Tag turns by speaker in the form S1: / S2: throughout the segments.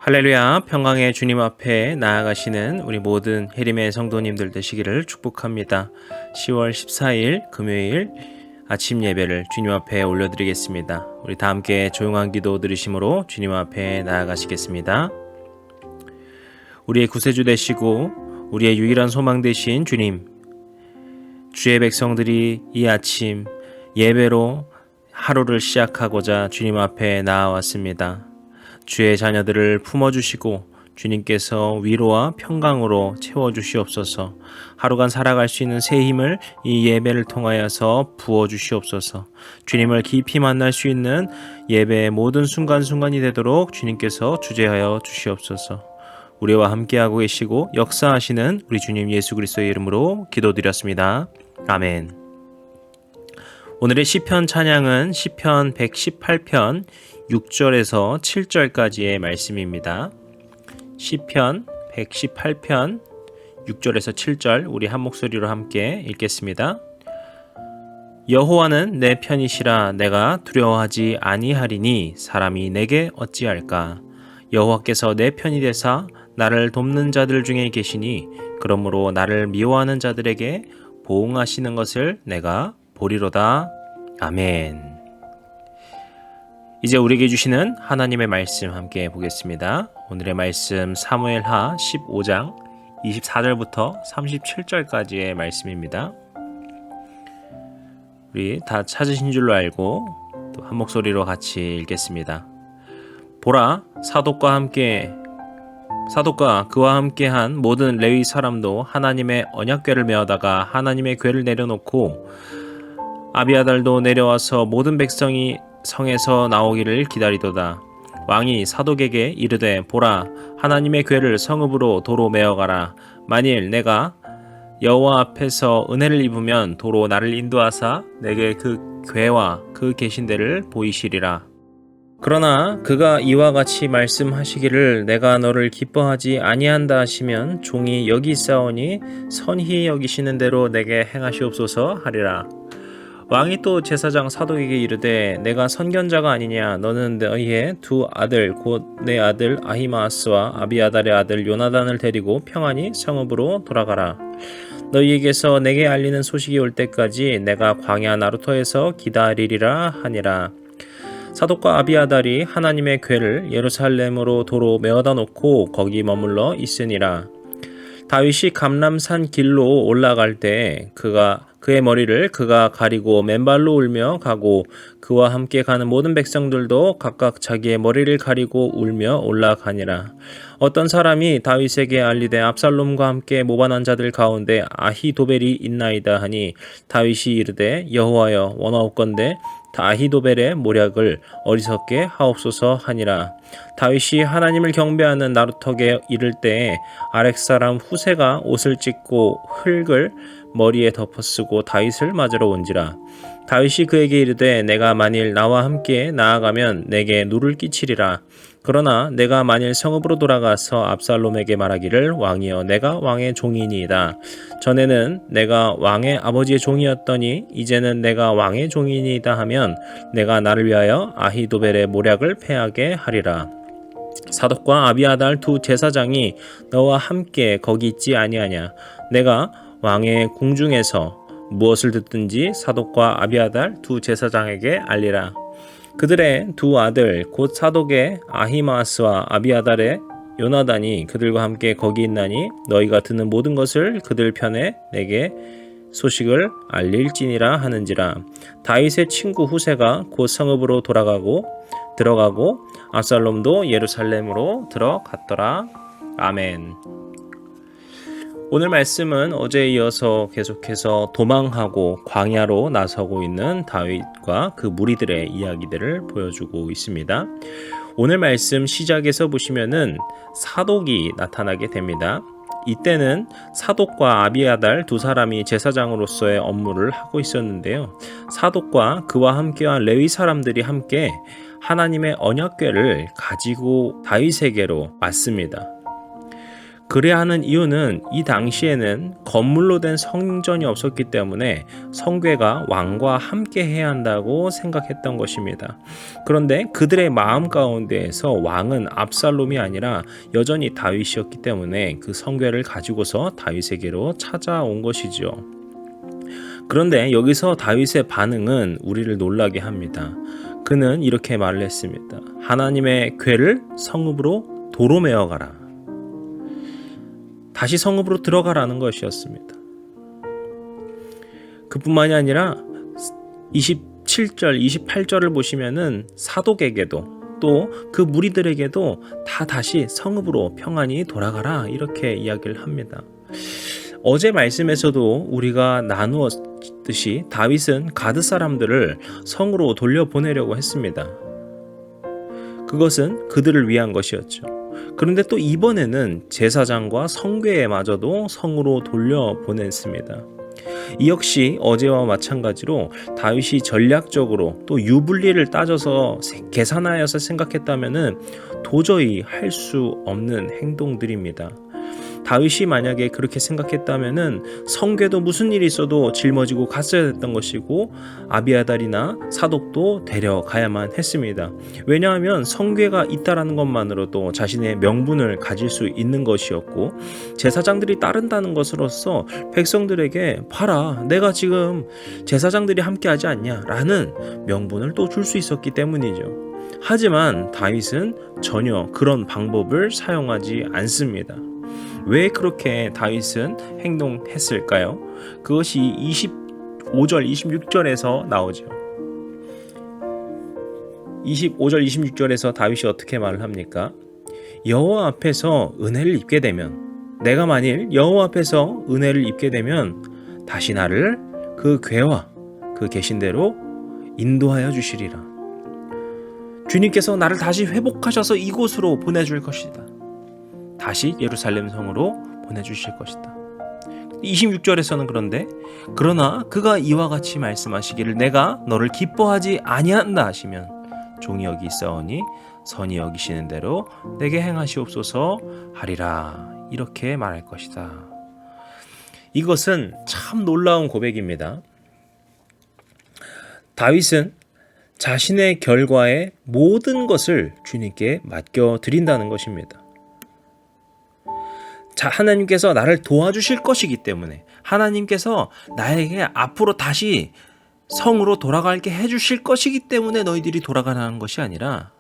S1: 할렐루야, 평강의 주님 앞에 나아가시는 우리 모든 해림의 성도님들 되시기를 축복합니다. 10월 14일 금요일 아침 예배를 주님 앞에 올려드리겠습니다. 우리 다 함께 조용한 기도 들으심으로 주님 앞에 나아가시겠습니다. 우리의 구세주 되시고 우리의 유일한 소망 되신 주님, 주의 백성들이 이 아침 예배로 하루를 시작하고자 주님 앞에 나아왔습니다. 주의 자녀들을 품어주시고 주님께서 위로와 평강으로 채워주시옵소서. 하루간 살아갈 수 있는 새 힘을 이 예배를 통하여서 부어주시옵소서. 주님을 깊이 만날 수 있는 예배의 모든 순간순간이 되도록 주님께서 주재하여 주시옵소서. 우리와 함께하고 계시고 역사하시는 우리 주님 예수 그리스도의 이름으로 기도드렸습니다. 아멘. 오늘의 시편 찬양은 시편 118편 6절에서 7절까지의 말씀입니다. 시편 118편 6절에서 7절 우리 한 목소리로 함께 읽겠습니다. 여호와는 내 편이시라 내가 두려워하지 아니하리니 사람이 내게 어찌할까. 여호와께서 내 편이 되사 나를 돕는 자들 중에 계시니 그러므로 나를 미워하는 자들에게 보응하시는 것을 내가 보리로다. 아멘. 이제 우리에게 주시는 하나님의 말씀 함께 보겠습니다. 오늘의 말씀 사무엘하 15장 24절부터 37절까지의 말씀입니다. 우리 다 찾으신 줄로 알고 또 한 목소리로 같이 읽겠습니다. 보라, 사독과 그와 함께한 모든 레위 사람도 하나님의 언약궤를 메어다가 하나님의 궤를 내려놓고 아비아달도 내려와서 모든 백성이 성에서 나오기를 기다리도다. 왕이 사독에게 이르되 보라, 하나님의 궤를 성읍으로 도로 메어가라. 만일 내가 여호와 앞에서 은혜를 입으면 도로 나를 인도하사 내게 그 궤와 그 계신 데를 보이시리라. 그러나 그가 이와 같이 말씀하시기를 내가 너를 기뻐하지 아니한다 하시면 종이 여기 있사오니 선히 여기시는 대로 내게 행하시옵소서 하리라. 왕이 또 제사장 사독에게 이르되 내가 선견자가 아니냐. 너는 너희의 두 아들 곧 내 아들 아히마아스와 아비아달의 아들 요나단을 데리고 평안히 성읍으로 돌아가라. 너희에게서 내게 알리는 소식이 올 때까지 내가 광야 나루터에서 기다리리라 하니라. 사독과 아비아달이 하나님의 궤를 예루살렘으로 도로 메어다 놓고 거기 머물러 있으니라. 다윗이 감람산 길로 올라갈 때 그의 머리를 그가 가리고 맨발로 울며 가고 그와 함께 가는 모든 백성들도 각각 자기의 머리를 가리고 울며 올라가니라. 어떤 사람이 다윗에게 알리되 압살롬과 함께 모반한 자들 가운데 아히도벨이 있나이다 하니 다윗이 이르되 여호와여 원하옵건대 아히도벨의 모략을 어리석게 하옵소서 하니라. 다윗이 하나님을 경배하는 나루턱에 이를 때에 아렉 사람 후세가 옷을 찢고 흙을 머리에 덮어쓰고 다윗을 맞으러 온지라. 다윗이 그에게 이르되 내가 만일 나와 함께 나아가면 내게 누를 끼치리라. 그러나 내가 만일 성읍으로 돌아가서 압살롬에게 말하기를 왕이여 내가 왕의 종이니이다. 전에는 내가 왕의 아버지의 종이었더니 이제는 내가 왕의 종이니이다 하면 내가 나를 위하여 아히도벨의 모략을 패하게 하리라. 사독과 아비아달 두 제사장이 너와 함께 거기 있지 아니하냐. 내가 왕의 궁중에서 무엇을 듣든지 사독과 아비아달 두 제사장에게 알리라. 그들의 두 아들 곧 사독의 아히마아스와 아비아달의 요나단이 그들과 함께 거기 있나니 너희가 듣는 모든 것을 그들 편에 내게 소식을 알릴지니라 하는지라. 다윗의 친구 후세가 곧 성읍으로 들어가고 압살롬도 예루살렘으로 들어갔더라. 아멘. 오늘 말씀은 어제에 이어서 계속해서 도망하고 광야로 나서고 있는 다윗과 그 무리들의 이야기들을 보여주고 있습니다. 오늘 말씀 시작에서 보시면은 사독이 나타나게 됩니다. 이때는 사독과 아비아달 두 사람이 제사장으로서의 업무를 하고 있었는데요. 사독과 그와 함께한 레위 사람들이 함께 하나님의 언약궤를 가지고 다윗에게로 왔습니다. 그래야 하는 이유는 이 당시에는 건물로 된 성전이 없었기 때문에 성궤가 왕과 함께 해야 한다고 생각했던 것입니다. 그런데 그들의 마음 가운데에서 왕은 압살롬이 아니라 여전히 다윗이었기 때문에 그 성궤를 가지고서 다윗에게로 찾아온 것이죠. 그런데 여기서 다윗의 반응은 우리를 놀라게 합니다. 그는 이렇게 말을 했습니다. 하나님의 궤를 성읍으로 도로 메어 가라. 다시 성읍으로 들어가라는 것이었습니다. 그뿐만이 아니라 27절, 28절을 보시면은 사독에게도 또 그 무리들에게도 다 다시 성읍으로 평안히 돌아가라 이렇게 이야기를 합니다. 어제 말씀에서도 우리가 나누었듯이 다윗은 가드 사람들을 성으로 돌려보내려고 했습니다. 그것은 그들을 위한 것이었죠. 그런데 또 이번에는 제사장과 성궤마저도 성으로 돌려보냈습니다. 이 역시 어제와 마찬가지로 다윗이 전략적으로 또 유불리를 따져서 계산하여서 생각했다면 도저히 할 수 없는 행동들입니다. 다윗이 만약에 그렇게 생각했다면은 성궤도 무슨 일이 있어도 짊어지고 갔어야 됐던 것이고 아비아달이나 사독도 데려가야만 했습니다. 왜냐하면 성궤가 있다라는 것만으로도 자신의 명분을 가질 수 있는 것이었고 제사장들이 따른다는 것으로서 백성들에게 봐라 내가 지금 제사장들이 함께하지 않냐 라는 명분을 또 줄 수 있었기 때문이죠. 하지만 다윗은 전혀 그런 방법을 사용하지 않습니다. 왜 그렇게 다윗은 행동했을까요? 그것이 25절, 26절에서 나오죠. 25절, 26절에서 다윗이 어떻게 말을 합니까? 여호와 앞에서 은혜를 입게 되면 내가 만일 여호와 앞에서 은혜를 입게 되면 다시 나를 그 궤와 그 계신 대로 인도하여 주시리라. 주님께서 나를 다시 회복하셔서 이곳으로 보내줄 것이다. 다시 예루살렘 성으로 보내주실 것이다. 26절에서는 그런데 그러나 그가 이와 같이 말씀하시기를 내가 너를 기뻐하지 아니한다 하시면 종이 여기 있사오니 선이 여기시는 대로 내게 행하시옵소서 하리라 이렇게 말할 것이다. 이것은 참 놀라운 고백입니다. 다윗은 자신의 결과의 모든 것을 주님께 맡겨드린다는 것입니다. 하나님께서 나를 도와주실 것이기 때문에 하나님께서 나에게 앞으로 다시 성으로 돌아가게 해주실 것이기 때문에 너희들이 돌아가라는 것이 아니라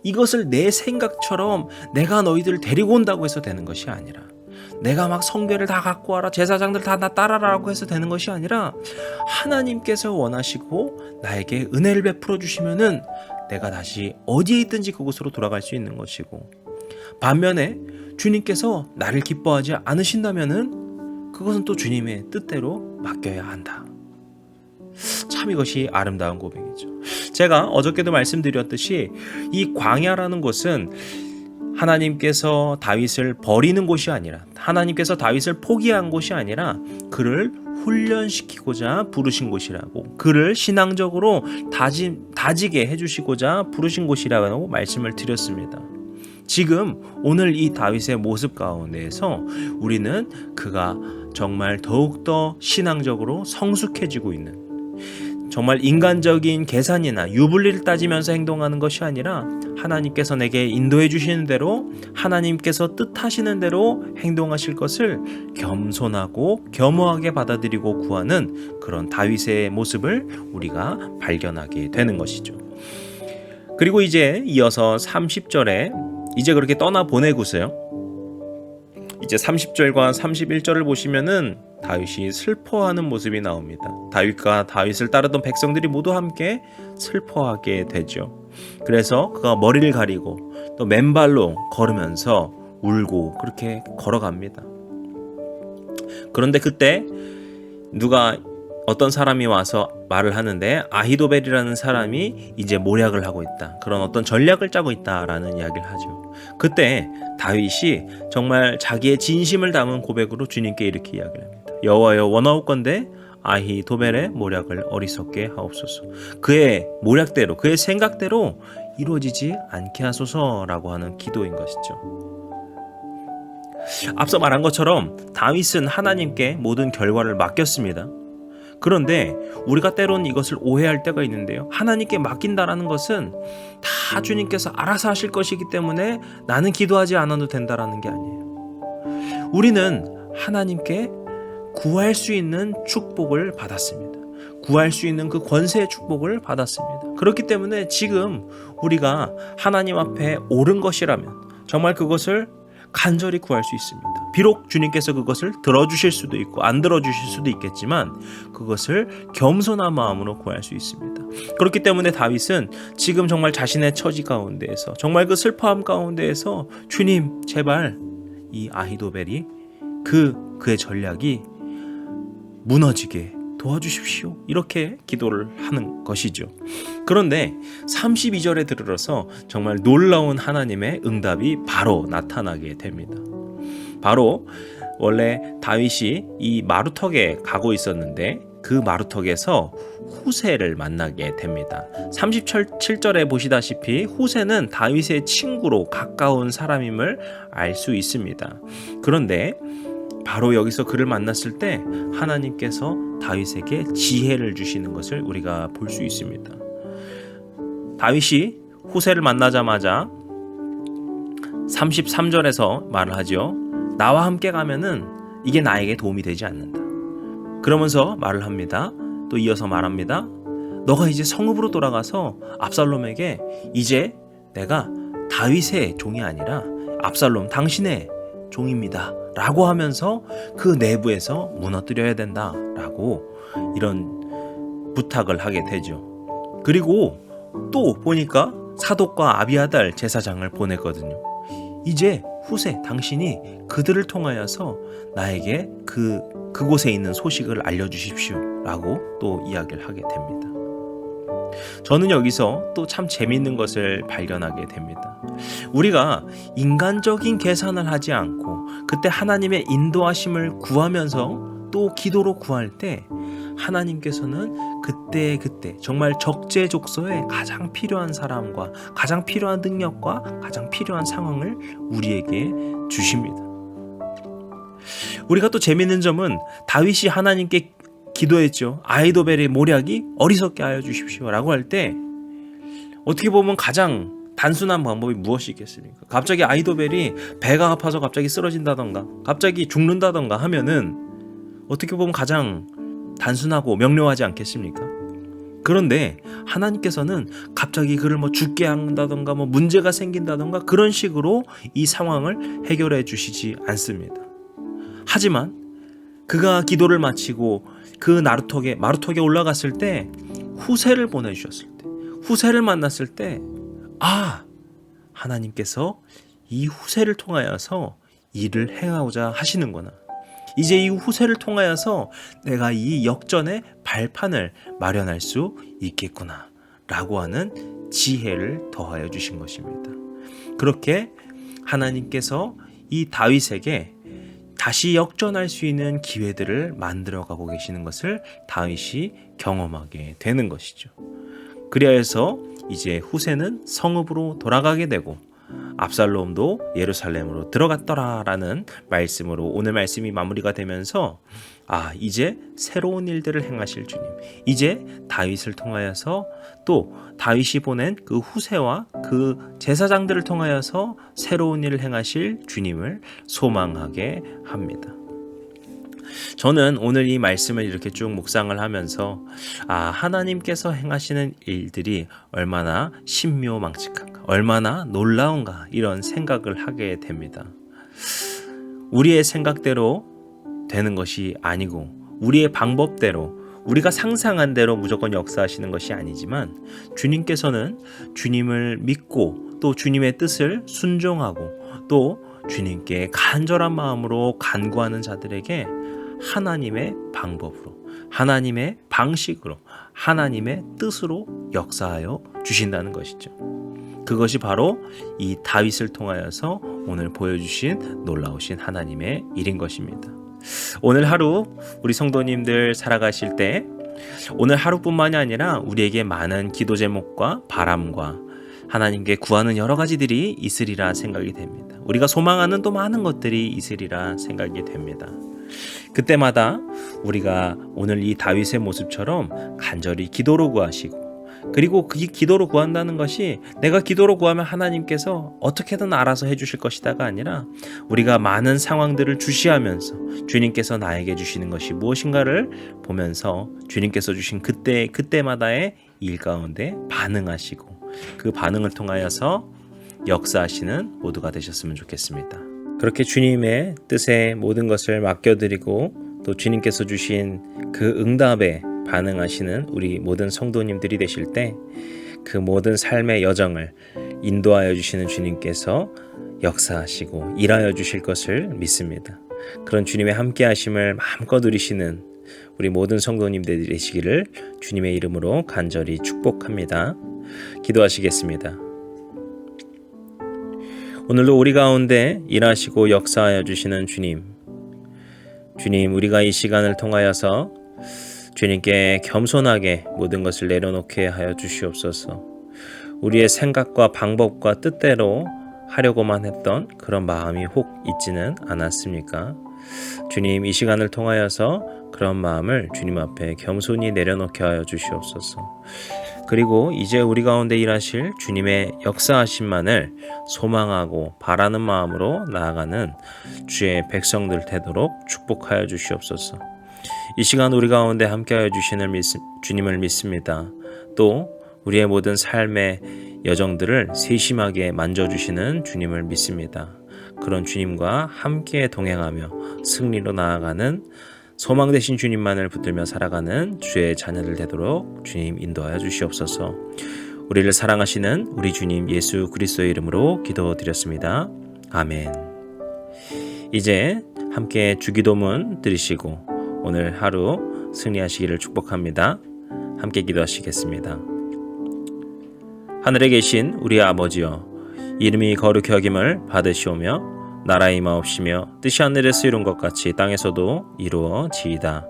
S1: 이것을 내 생각처럼 내가 너희들을 데리고 온다고 해서 되는 것이 아니라 내가 막 성궤를 다 갖고 와라 제사장들 다 나 따라라고 해서 되는 것이 아니라 하나님께서 원하시고 나에게 은혜를 베풀어 주시면은 내가 다시 어디에 있든지 그곳으로 돌아갈 수 있는 것이고 반면에 주님께서 나를 기뻐하지 않으신다면은 그것은 또 주님의 뜻대로 맡겨야 한다. 참 이것이 아름다운 고백이죠. 제가 어저께도 말씀드렸듯이 이 광야라는 곳은 하나님께서 다윗을 버리는 곳이 아니라 하나님께서 다윗을 포기한 곳이 아니라 그를 훈련시키고자 부르신 곳이라고 그를 신앙적으로 다지게 해주시고자 부르신 곳이라고 말씀을 드렸습니다. 지금 오늘 이 다윗의 모습 가운데에서 우리는 그가 정말 더욱더 신앙적으로 성숙해지고 있는 정말 인간적인 계산이나 유불리를 따지면서 행동하는 것이 아니라 하나님께서 내게 인도해 주시는 대로 하나님께서 뜻하시는 대로 행동하실 것을 겸손하고 겸허하게 받아들이고 구하는 그런 다윗의 모습을 우리가 발견하게 되는 것이죠. 그리고 이제 이어서 30절에 이제 그렇게 떠나보내고서요. 이제 30절과 31절을 보시면은 다윗이 슬퍼하는 모습이 나옵니다. 다윗과 다윗을 따르던 백성들이 모두 함께 슬퍼하게 되죠. 그래서 그가 머리를 가리고 또 맨발로 걸으면서 울고 그렇게 걸어갑니다. 그런데 그때 어떤 사람이 와서 말을 하는데 아히도벨이라는 사람이 이제 모략을 하고 있다. 그런 어떤 전략을 짜고 있다라는 이야기를 하죠. 그때 다윗이 정말 자기의 진심을 담은 고백으로 주님께 이렇게 이야기를 합니다. 여호와여 원하옵건대 아히도벨의 모략을 어리석게 하옵소서. 그의 모략대로 그의 생각대로 이루어지지 않게 하소서라고 하는 기도인 것이죠. 앞서 말한 것처럼 다윗은 하나님께 모든 결과를 맡겼습니다. 그런데 우리가 때로는 이것을 오해할 때가 있는데요. 하나님께 맡긴다라는 것은 다 주님께서 알아서 하실 것이기 때문에 나는 기도하지 않아도 된다라는 게 아니에요. 우리는 하나님께 구할 수 있는 축복을 받았습니다. 구할 수 있는 그 권세의 축복을 받았습니다. 그렇기 때문에 지금 우리가 하나님 앞에 옳은 것이라면 정말 그것을 간절히 구할 수 있습니다. 비록 주님께서 그것을 들어주실 수도 있고 안 들어주실 수도 있겠지만 그것을 겸손한 마음으로 구할 수 있습니다. 그렇기 때문에 다윗은 지금 정말 자신의 처지 가운데에서 정말 그 슬퍼함 가운데에서 주님 제발 이 아히도벨이 그의 전략이 무너지게 도와주십시오. 이렇게 기도를 하는 것이죠. 그런데 32절에 들어서 정말 놀라운 하나님의 응답이 바로 나타나게 됩니다. 바로 원래 다윗이 이 마루턱에 가고 있었는데 그 마루턱에서 후세를 만나게 됩니다. 37절에 보시다시피 후세는 다윗의 친구로 가까운 사람임을 알 수 있습니다. 그런데 바로 여기서 그를 만났을 때 하나님께서 다윗에게 지혜를 주시는 것을 우리가 볼 수 있습니다. 다윗이 후세를 만나자마자 33절에서 말을 하죠. 나와 함께 가면은 이게 나에게 도움이 되지 않는다. 그러면서 말을 합니다. 또 이어서 말합니다. 너가 이제 성읍으로 돌아가서 압살롬에게 이제 내가 다윗의 종이 아니라 압살롬 당신의 종입니다 라고 하면서 그 내부에서 무너뜨려야 된다 라고 이런 부탁을 하게 되죠. 그리고 또 보니까 사독과 아비아달 제사장을 보냈거든요. 이제 후세 당신이 그들을 통하여서 나에게 그곳에 있는 소식을 알려주십시오 라고 또 이야기를 하게 됩니다. 저는 여기서 또 참 재미있는 것을 발견하게 됩니다. 우리가 인간적인 계산을 하지 않고 그때 하나님의 인도하심을 구하면서 또 기도로 구할 때 하나님께서는 그때 정말 적재적소에 가장 필요한 사람과 가장 필요한 능력과 가장 필요한 상황을 우리에게 주십니다. 우리가 또 재미있는 점은 다윗이 하나님께 기도했죠. 아히도벨의 모략이 어리석게 하여 주십시오 라고 할 때 어떻게 보면 가장 단순한 방법이 무엇이 있겠습니까? 갑자기 아히도벨이 배가 아파서 갑자기 쓰러진다던가 갑자기 죽는다던가 하면은 어떻게 보면 가장 단순하고 명료하지 않겠습니까? 그런데 하나님께서는 갑자기 그를 죽게 한다던가 문제가 생긴다던가 그런 식으로 이 상황을 해결해 주시지 않습니다. 하지만 그가 기도를 마치고 그 마루턱에 올라갔을 때 후세를 보내주셨을 때 후세를 만났을 때 하나님께서 이 후세를 통하여서 일을 행하고자 하시는구나. 이제 이 후세를 통하여서 내가 이 역전의 발판을 마련할 수 있겠구나 라고 하는 지혜를 더하여 주신 것입니다. 그렇게 하나님께서 이 다윗에게 다시 역전할 수 있는 기회들을 만들어가고 계시는 것을 다윗이 경험하게 되는 것이죠. 그리하여서 이제 후세는 성읍으로 돌아가게 되고 압살롬도 예루살렘으로 들어갔더라라는 말씀으로 오늘 말씀이 마무리가 되면서 이제 새로운 일들을 행하실 주님, 이제 다윗을 통하여서 또 다윗이 보낸 그 후세와 그 제사장들을 통하여서 새로운 일을 행하실 주님을 소망하게 합니다. 저는 오늘 이 말씀을 이렇게 쭉 묵상을 하면서 하나님께서 행하시는 일들이 얼마나 신묘망측한가, 얼마나 놀라운가 이런 생각을 하게 됩니다. 우리의 생각대로 되는 것이 아니고 우리의 방법대로 우리가 상상한 대로 무조건 역사하시는 것이 아니지만 주님께서는 주님을 믿고 또 주님의 뜻을 순종하고 또 주님께 간절한 마음으로 간구하는 자들에게 하나님의 방법으로, 하나님의 방식으로, 하나님의 뜻으로 역사하여 주신다는 것이죠. 그것이 바로 이 다윗을 통하여서 오늘 보여주신 놀라우신 하나님의 일인 것입니다. 오늘 하루 우리 성도님들 살아가실 때 오늘 하루뿐만이 아니라 우리에게 많은 기도 제목과 바람과 하나님께 구하는 여러 가지들이 있으리라 생각이 됩니다. 우리가 소망하는 또 많은 것들이 있으리라 생각이 됩니다. 그때마다 우리가 오늘 이 다윗의 모습처럼 간절히 기도로 구하시고, 그리고 그 기도로 구한다는 것이 내가 기도로 구하면 하나님께서 어떻게든 알아서 해주실 것이다가 아니라, 우리가 많은 상황들을 주시하면서 주님께서 나에게 주시는 것이 무엇인가를 보면서 주님께서 주신 그때마다의 일 가운데 반응하시고, 그 반응을 통하여서 역사하시는 모두가 되셨으면 좋겠습니다. 그렇게 주님의 뜻에 모든 것을 맡겨드리고 또 주님께서 주신 그 응답에 반응하시는 우리 모든 성도님들이 되실 때, 그 모든 삶의 여정을 인도하여 주시는 주님께서 역사하시고 일하여 주실 것을 믿습니다. 그런 주님의 함께 하심을 마음껏 누리시는 우리 모든 성도님들이 되시기를 주님의 이름으로 간절히 축복합니다. 기도하시겠습니다. 오늘도 우리 가운데 일하시고 역사하여 주시는 주님, 우리가 이 시간을 통하여서 주님께 겸손하게 모든 것을 내려놓게 하여 주시옵소서. 우리의 생각과 방법과 뜻대로 하려고만 했던 그런 마음이 혹 있지는 않았습니까? 주님, 이 시간을 통하여서 그런 마음을 주님 앞에 겸손히 내려놓게 하여 주시옵소서. 그리고 이제 우리 가운데 일하실 주님의 역사하심만을 소망하고 바라는 마음으로 나아가는 주의 백성들 되도록 축복하여 주시옵소서. 이 시간 우리 가운데 함께하여 주시는 주님을 믿습니다. 또 우리의 모든 삶의 여정들을 세심하게 만져주시는 주님을 믿습니다. 그런 주님과 함께 동행하며 승리로 나아가는 소망 되신 주님만을 붙들며 살아가는 주의 자녀들 되도록 주님 인도하여 주시옵소서. 우리를 사랑하시는 우리 주님 예수 그리스도의 이름으로 기도드렸습니다. 아멘. 이제 함께 주기도문 드리시고 오늘 하루 승리하시기를 축복합니다. 함께 기도하시겠습니다. 하늘에 계신 우리 아버지여, 이름이 거룩히 여김을 받으시오며 나라의 임하옵시며 뜻이 하늘에서 이룬 것 같이 땅에서도 이루어지이다.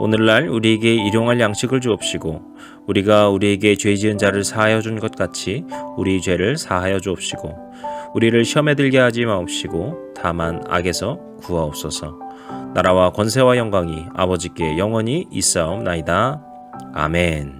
S1: 오늘날 우리에게 일용할 양식을 주옵시고 우리가 우리에게 죄 지은 자를 사하여 준 것 같이 우리 죄를 사하여 주옵시고 우리를 시험에 들게 하지 마옵시고 다만 악에서 구하옵소서. 나라와 권세와 영광이 아버지께 영원히 있사옵나이다. 아멘.